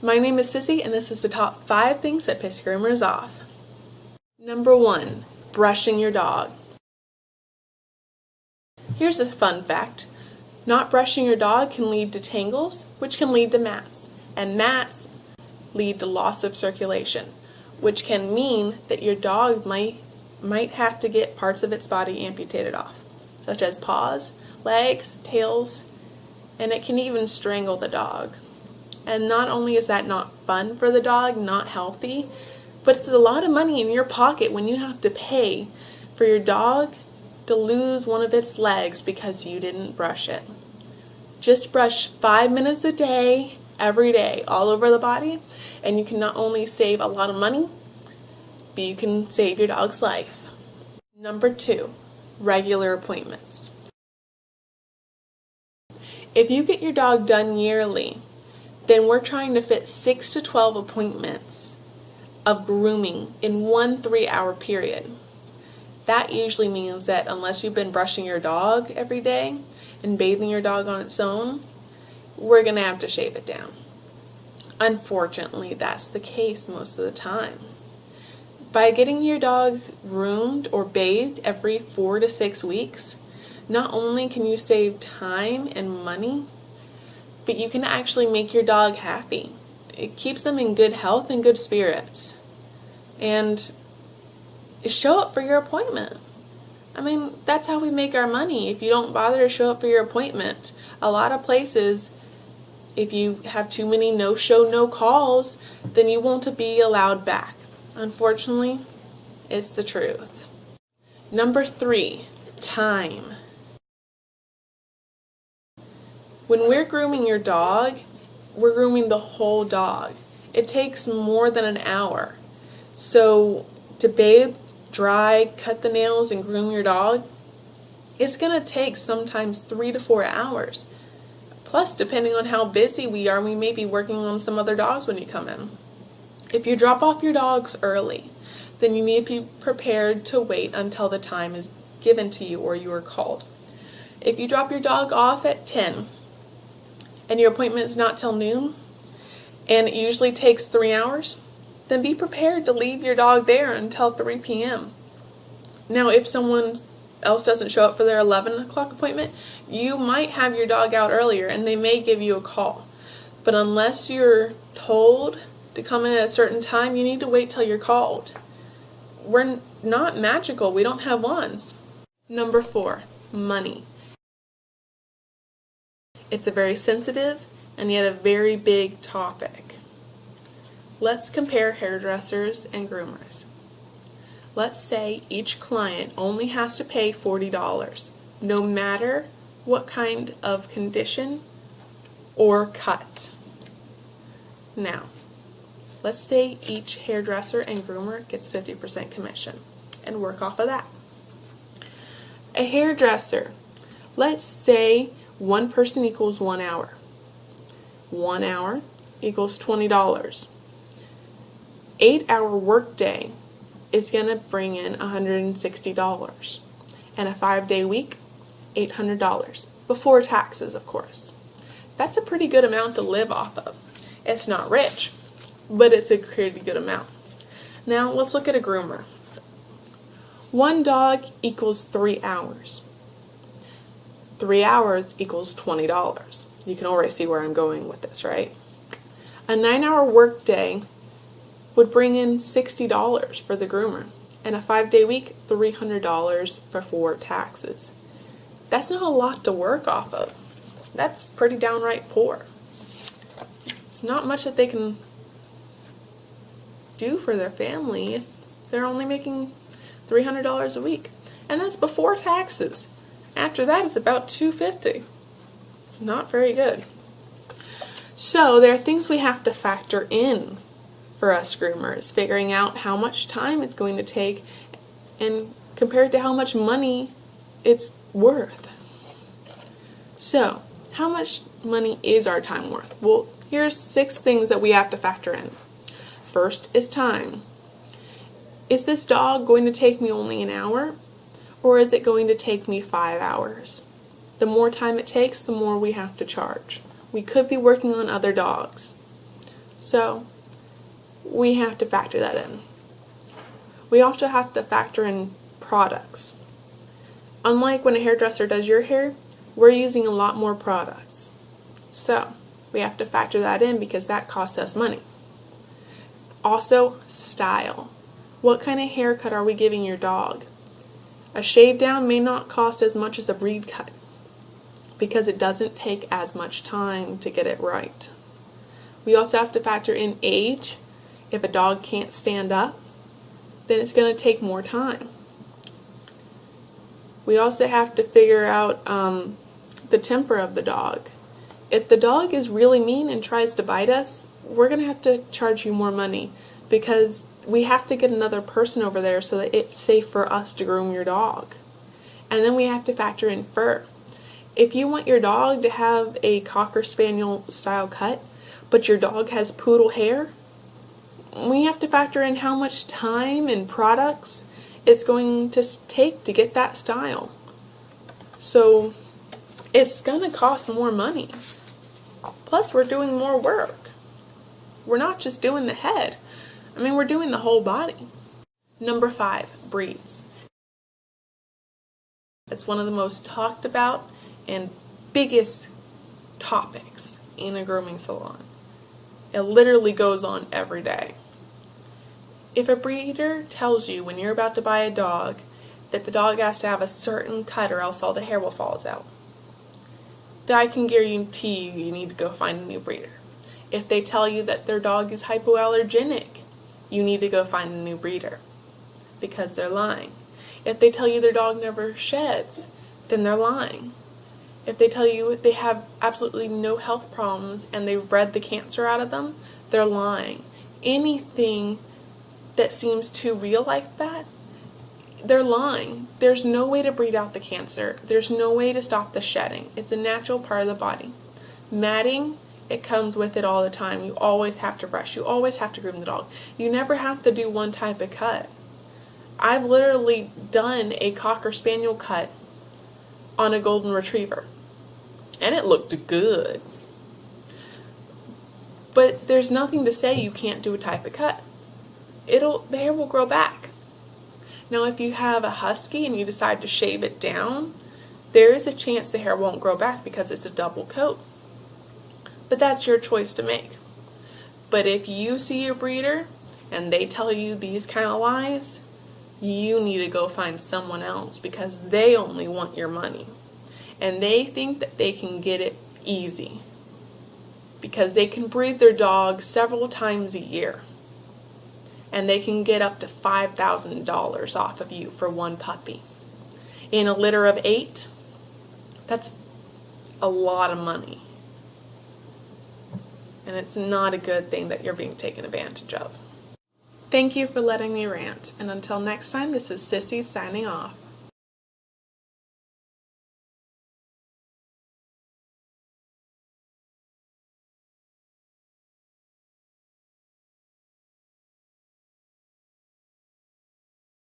My name is Sissy, and this is the top 5 things that piss groomers off. Number 1, brushing your dog. Here's a fun fact. Not brushing your dog can lead to tangles, which can lead to mats, and mats lead to loss of circulation, which can mean that your dog might have to get parts of its body amputated off, such as paws, legs, tails, and it can even strangle the dog. And not only is that not fun for the dog, not healthy, but it's a lot of money in your pocket when you have to pay for your dog to lose one of its legs because you didn't brush it. Just brush 5 minutes a day, every day, all over the body, and you can not only save a lot of money, but you can save your dog's life. Number 2, regular appointments. If you get your dog done yearly, then we're trying to fit 6 to 12 appointments of grooming in one 3-hour period. That usually means that unless you've been brushing your dog every day and bathing your dog on its own, we're going to have to shave it down. Unfortunately, that's the case most of the time. By getting your dog groomed or bathed every 4 to 6 weeks, not only can you save time and money, but you can actually make your dog happy. It keeps them in good health and good spirits. And show up for your appointment. I mean, that's how we make our money. If you don't bother to show up for your appointment, a lot of places, if you have too many no-show, no-calls, then you won't be allowed back. Unfortunately, it's the truth. Number 3, time. When we're grooming your dog, we're grooming the whole dog. It takes more than an hour. So to bathe, dry, cut the nails, and groom your dog, it's going to take sometimes 3 to 4 hours. Plus, depending on how busy we are, we may be working on some other dogs when you come in. If you drop off your dogs early, then you need to be prepared to wait until the time is given to you or you are called. If you drop your dog off at 10 and your appointment is not till noon, and it usually takes 3 hours, then be prepared to leave your dog there until 3 p.m. Now, if someone else doesn't show up for their 11 o'clock appointment, you might have your dog out earlier and they may give you a call. But unless you're told to come in at a certain time, you need to wait till you're called. We're not magical. We don't have wands. Number 4, money. It's a very sensitive and yet a very big topic. Let's compare hairdressers and groomers. Let's say each client only has to pay $40, no matter what kind of condition or cut. Now, let's say each hairdresser and groomer gets 50% commission and work off of that. A hairdresser, let's say one person equals 1 hour. 1 hour equals $20. 8-hour workday is going to bring in $160. And a 5-day week, $800. Before taxes, of course. That's a pretty good amount to live off of. It's not rich, but it's a pretty good amount. Now, let's look at a groomer. 1 dog equals 3 hours. 3 hours equals $20. You can already see where I'm going with this, right? A 9-hour workday would bring in $60 for the groomer, and a 5-day week, $300 before taxes. That's not a lot to work off of. That's pretty downright poor. It's not much that they can do for their family if they're only making $300 a week. And that's before taxes. After that, it's about $250. It's not very good. So there are things we have to factor in for us groomers, figuring out how much time it's going to take and compared to how much money it's worth. So, how much money is our time worth? Well, here's 6 things that we have to factor in. First is time. Is this dog going to take me only an hour, or is it going to take me 5 hours? The more time it takes, the more we have to charge. We could be working on other dogs. So we have to factor that in. We also have to factor in products. Unlike when a hairdresser does your hair, we're using a lot more products. So we have to factor that in because that costs us money. Also, style. What kind of haircut are we giving your dog? A shave down may not cost as much as a breed cut because it doesn't take as much time to get it right. We also have to factor in age. If a dog can't stand up, then it's going to take more time. We also have to figure out the temper of the dog. If the dog is really mean and tries to bite us, we're going to have to charge you more money because we have to get another person over there so that it's safe for us to groom your dog. And then we have to factor in fur. If you want your dog to have a Cocker Spaniel style cut, but your dog has poodle hair, we have to factor in how much time and products it's going to take to get that style. So it's going to cost more money. Plus, we're doing more work. We're not just doing the head. We're doing the whole body. Number 5, breeds. It's one of the most talked about and biggest topics in a grooming salon. It literally goes on every day. If a breeder tells you when you're about to buy a dog that the dog has to have a certain cut or else all the hair will fall out, then I can guarantee you need to go find a new breeder. If they tell you that their dog is hypoallergenic, you need to go find a new breeder because they're lying. If they tell you their dog never sheds, then they're lying. If they tell you they have absolutely no health problems and they've bred the cancer out of them, they're lying. Anything that seems too real like that, they're lying. There's no way to breed out the cancer. There's no way to stop the shedding. It's a natural part of the body. Matting, it comes with it all the time. You always have to brush. You always have to groom the dog. You never have to do one type of cut. I've literally done a Cocker Spaniel cut on a Golden Retriever, and it looked good. But there's nothing to say you can't do a type of cut. The hair will grow back. Now, if you have a husky and you decide to shave it down, there is a chance the hair won't grow back because it's a double coat. But that's your choice to make. But if you see a breeder and they tell you these kind of lies, you need to go find someone else because they only want your money. And they think that they can get it easy because they can breed their dog several times a year. And they can get up to $5,000 off of you for one puppy. In a litter of 8, that's a lot of money. And it's not a good thing that you're being taken advantage of. Thank you for letting me rant, and until next time, this is Sissy signing off.